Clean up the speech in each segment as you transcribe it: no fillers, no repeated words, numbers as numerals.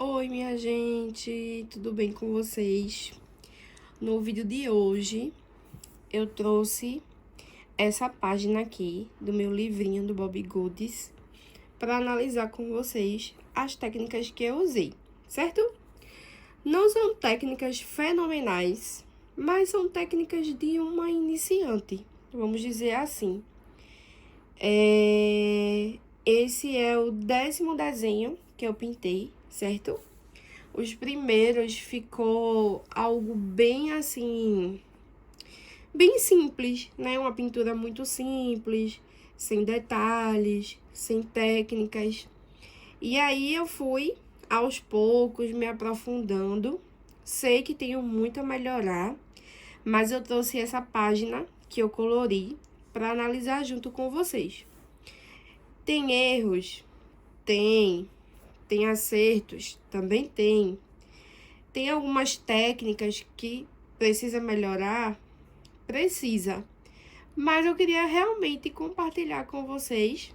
Oi, minha gente, tudo bem com vocês? No vídeo de hoje, eu trouxe essa página aqui do meu livrinho do Bobbie Goods para analisar com vocês as técnicas que eu usei, certo? Não são técnicas fenomenais, mas são técnicas de uma iniciante, vamos dizer assim. Esse é o 10º desenho que eu pintei, certo? Os primeiros ficou algo bem assim, bem simples, né? Uma pintura muito simples, sem detalhes, sem técnicas. E aí eu fui aos poucos me aprofundando. Sei que tenho muito a melhorar, mas eu trouxe essa página que eu colori para analisar junto com vocês. Tem erros? Tem. Tem acertos? Também tem. Tem algumas técnicas que precisa melhorar? Precisa. Mas eu queria realmente compartilhar com vocês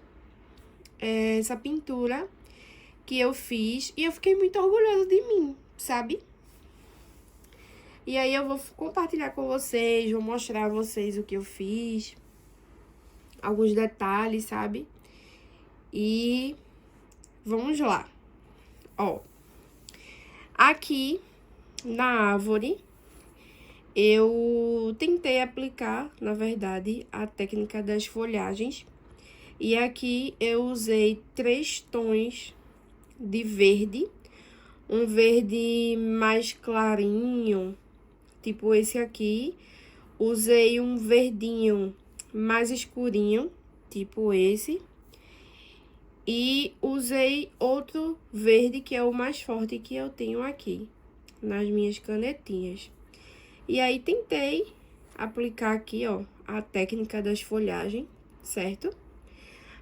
essa pintura que eu fiz e eu fiquei muito orgulhosa de mim, sabe? E aí eu vou compartilhar com vocês, vou mostrar a vocês o que eu fiz, alguns detalhes, sabe? E vamos lá. Ó, aqui na árvore, eu tentei aplicar, na verdade, a técnica das folhagens. E aqui eu usei 3 tons de verde. Um verde mais clarinho, tipo esse aqui. Usei um verdinho mais escurinho, tipo esse. E usei outro verde, que é o mais forte que eu tenho aqui, nas minhas canetinhas. E aí, tentei aplicar aqui, ó, a técnica das folhagens, certo?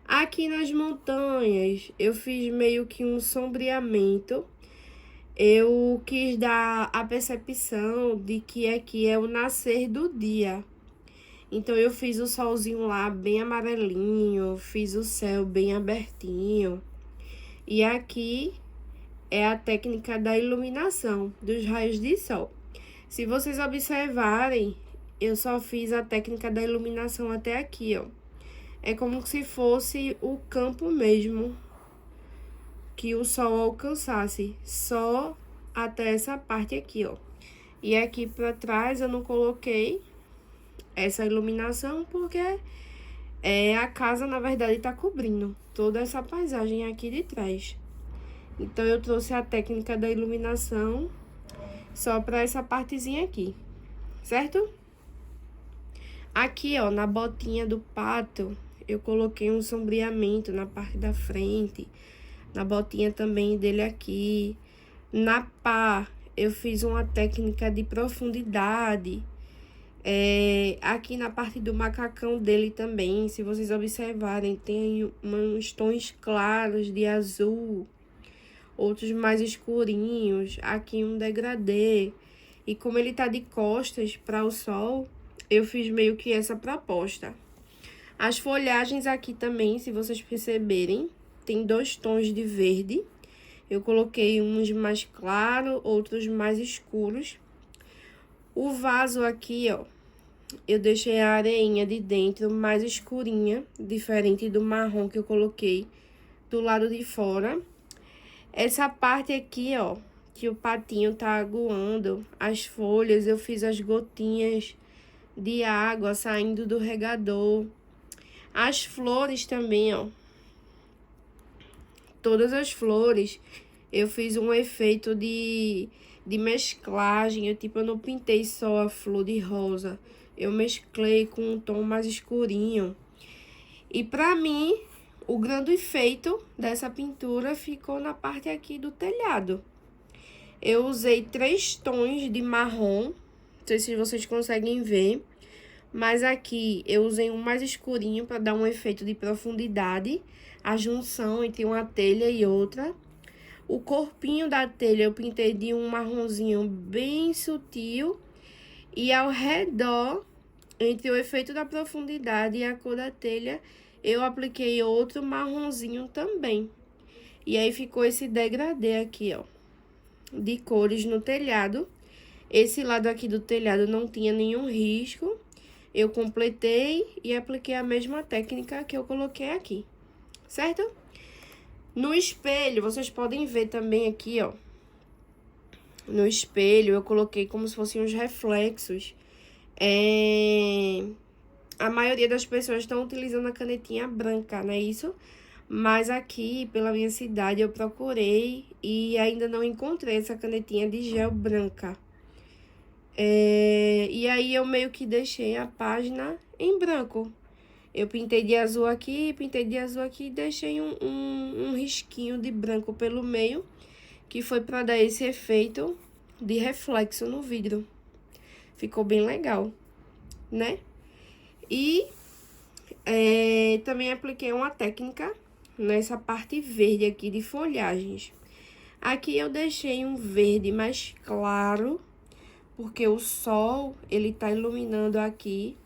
Aqui nas montanhas, eu fiz meio que um sombreamento. Eu quis dar a percepção de que aqui é o nascer do dia. Então, eu fiz o solzinho lá bem amarelinho, fiz o céu bem abertinho. E aqui é a técnica da iluminação dos raios de sol. Se vocês observarem, eu só fiz a técnica da iluminação até aqui, ó. É como se fosse o campo mesmo, que o sol alcançasse, só até essa parte aqui, ó. E aqui pra trás eu não coloquei essa iluminação, porque a casa, na verdade, tá cobrindo toda essa paisagem aqui de trás. Então, eu trouxe a técnica da iluminação só pra essa partezinha aqui, certo? Aqui, ó, na botinha do pato, eu coloquei um sombreamento na parte da frente. Na botinha também dele aqui. Na pá, eu fiz uma técnica de profundidade. Aqui na parte do macacão dele também, se vocês observarem, tem uns tons claros de azul, outros mais escurinhos, aqui um degradê. E como ele tá de costas para o sol, eu fiz meio que essa proposta. As folhagens aqui também, se vocês perceberem, tem 2 tons de verde. Eu coloquei uns mais claros, outros mais escuros. O vaso aqui, ó, eu deixei a areinha de dentro mais escurinha, diferente do marrom que eu coloquei do lado de fora. Essa parte aqui, ó, que o patinho tá aguando, as folhas, eu fiz as gotinhas de água saindo do regador. As flores também, ó. Todas as flores, eu fiz um efeito de mesclagem. Eu não pintei só a flor de rosa. Eu mesclei com um tom mais escurinho. E pra mim, o grande efeito dessa pintura ficou na parte aqui do telhado. Eu usei 3 tons de marrom, não sei se vocês conseguem ver, mas aqui eu usei um mais escurinho para dar um efeito de profundidade, a junção entre uma telha e outra. O corpinho da telha eu pintei de um marronzinho bem sutil, e ao redor, entre o efeito da profundidade e a cor da telha, eu apliquei outro marronzinho também. E aí ficou esse degradê aqui, ó. de cores no telhado. Esse lado aqui do telhado não tinha nenhum risco. Eu completei e apliquei a mesma técnica que eu coloquei aqui, certo? No espelho, vocês podem ver também aqui, ó. No espelho, eu coloquei como se fossem uns reflexos. A maioria das pessoas estão utilizando a canetinha branca, não é isso? Mas aqui, pela minha cidade, eu procurei e ainda não encontrei essa canetinha de gel branca. E aí, eu meio que deixei a página em branco. Eu pintei de azul aqui e deixei um risquinho de branco pelo meio, que foi para dar esse efeito de reflexo no vidro. Ficou bem legal, né? E também apliquei uma técnica nessa parte verde aqui de folhagens. Aqui eu deixei um verde mais claro, porque o sol, ele tá iluminando aqui.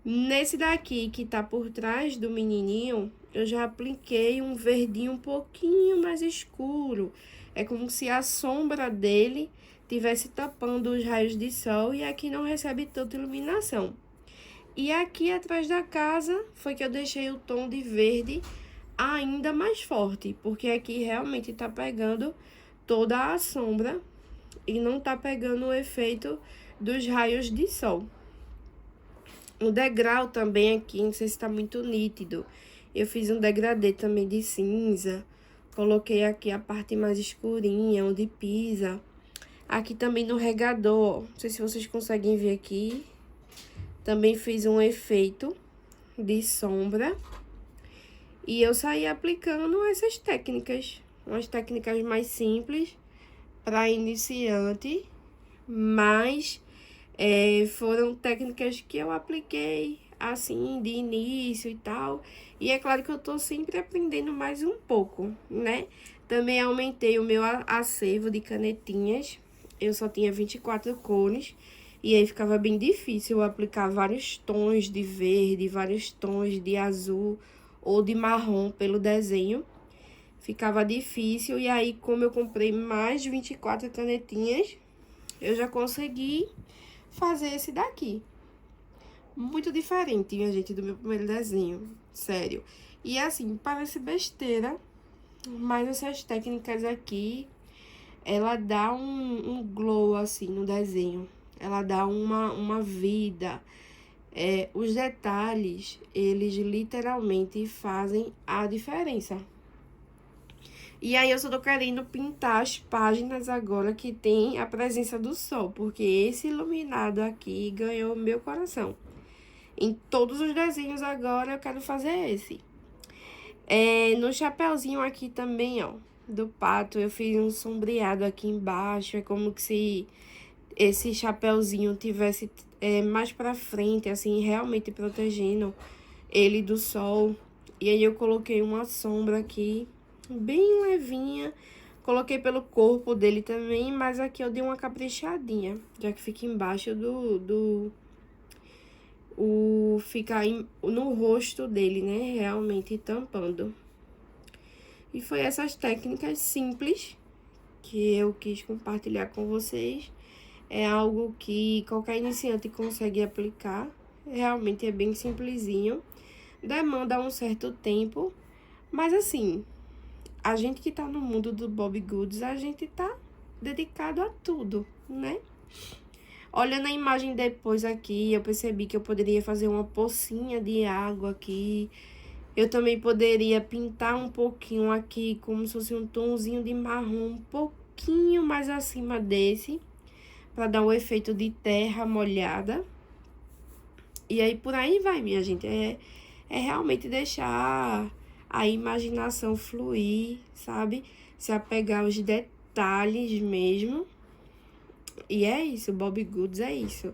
Nesse daqui, que tá por trás do menininho, eu já apliquei um verdinho um pouquinho mais escuro. É como se a sombra dele tivesse tapando os raios de sol e aqui não recebe tanta iluminação. E aqui atrás da casa foi que eu deixei o tom de verde ainda mais forte, porque aqui realmente tá pegando toda a sombra e não tá pegando o efeito dos raios de sol. O degrau também aqui, não sei se tá muito nítido. Eu fiz um degradê também de cinza. Coloquei aqui a parte mais escurinha, onde pisa. Aqui também no regador, não sei se vocês conseguem ver aqui. Também fiz um efeito de sombra. E eu saí aplicando essas técnicas. Umas técnicas mais simples para iniciante, mas foram técnicas que eu apliquei, assim, de início e tal. E é claro que eu tô sempre aprendendo mais um pouco, né? Também aumentei o meu acervo de canetinhas. Eu só tinha 24 cores. E aí ficava bem difícil eu aplicar vários tons de verde, vários tons de azul ou de marrom pelo desenho. Ficava difícil. E aí, como eu comprei mais 24 canetinhas, eu já consegui fazer esse daqui. Muito diferente, minha gente, do meu primeiro desenho, sério. E assim, parece besteira, mas essas técnicas aqui, ela dá um glow, assim, no desenho. Ela dá uma vida. Os detalhes, eles literalmente fazem a diferença. E aí, eu só tô querendo pintar as páginas agora que tem a presença do sol, porque esse iluminado aqui ganhou meu coração. Em todos os desenhos agora, eu quero fazer esse. No chapeuzinho aqui também, ó, do pato, eu fiz um sombreado aqui embaixo. É como que se esse chapeuzinho tivesse mais pra frente, assim, realmente protegendo ele do sol. E aí, eu coloquei uma sombra aqui bem levinha. Coloquei pelo corpo dele também, mas aqui eu dei uma caprichadinha, já que fica embaixo fica no rosto dele, né? Realmente tampando. E foi essas técnicas simples que eu quis compartilhar com vocês. É algo que qualquer iniciante consegue aplicar. Realmente é bem simplesinho. Demanda um certo tempo, mas assim, a gente que tá no mundo do Bobbie Goods, a gente tá dedicado a tudo, né? Olhando a imagem depois aqui, eu percebi que eu poderia fazer uma pocinha de água aqui. Eu também poderia pintar um pouquinho aqui, como se fosse um tomzinho de marrom, um pouquinho mais acima desse, para dar um efeito de terra molhada. E aí, por aí vai, minha gente. É realmente deixar a imaginação fluir, sabe? Se apegar aos detalhes mesmo. E é isso, Bobbie Goods é isso.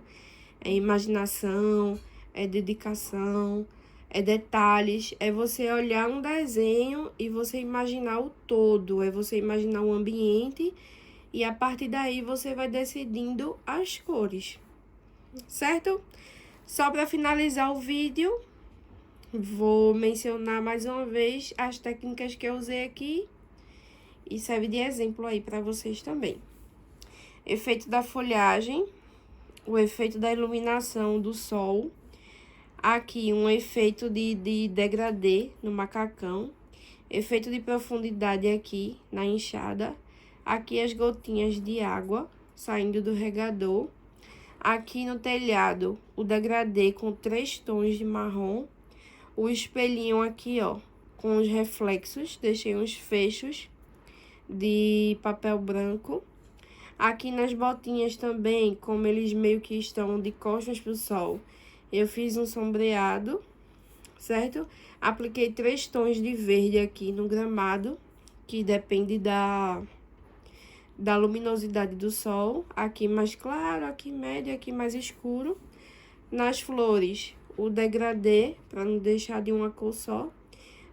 É imaginação, é dedicação, é detalhes. É você olhar um desenho e você imaginar o todo. É você imaginar o ambiente e a partir daí você vai decidindo as cores, certo? Só para finalizar o vídeo, vou mencionar mais uma vez as técnicas que eu usei aqui. e serve de exemplo aí para vocês também. Efeito da folhagem, o efeito da iluminação do sol. Aqui, um efeito de degradê no macacão. Efeito de profundidade aqui na enxada. Aqui, as gotinhas de água saindo do regador. Aqui no telhado, o degradê com 3 tons de marrom. O espelhinho aqui, ó, com os reflexos. Deixei uns fechos de papel branco. Aqui nas botinhas também, como eles meio que estão de costas pro sol, eu fiz um sombreado, certo? Apliquei 3 tons de verde aqui no gramado, que depende da luminosidade do sol. Aqui mais claro, aqui médio, aqui mais escuro. Nas flores, o degradê, para não deixar de uma cor só.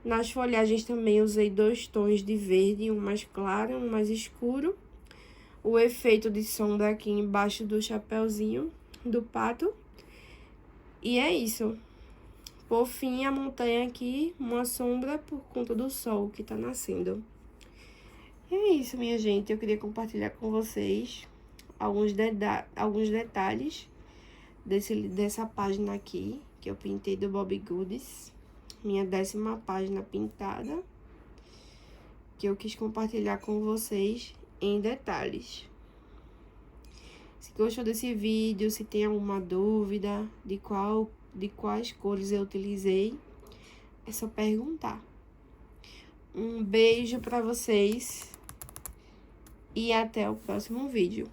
Nas folhagens também usei 2 tons de verde, um mais claro, um mais escuro. O efeito de sombra aqui embaixo do chapéuzinho do pato. E é isso. Por fim, a montanha aqui, uma sombra por conta do sol que tá nascendo. E é isso, minha gente. Eu queria compartilhar com vocês alguns detalhes dessa página aqui, que eu pintei do Bobbie Goods. Minha 10ª página pintada, que eu quis compartilhar com vocês em detalhes. Se gostou desse vídeo, se tem alguma dúvida de quais cores eu utilizei, é só perguntar. Um beijo pra vocês e até o próximo vídeo.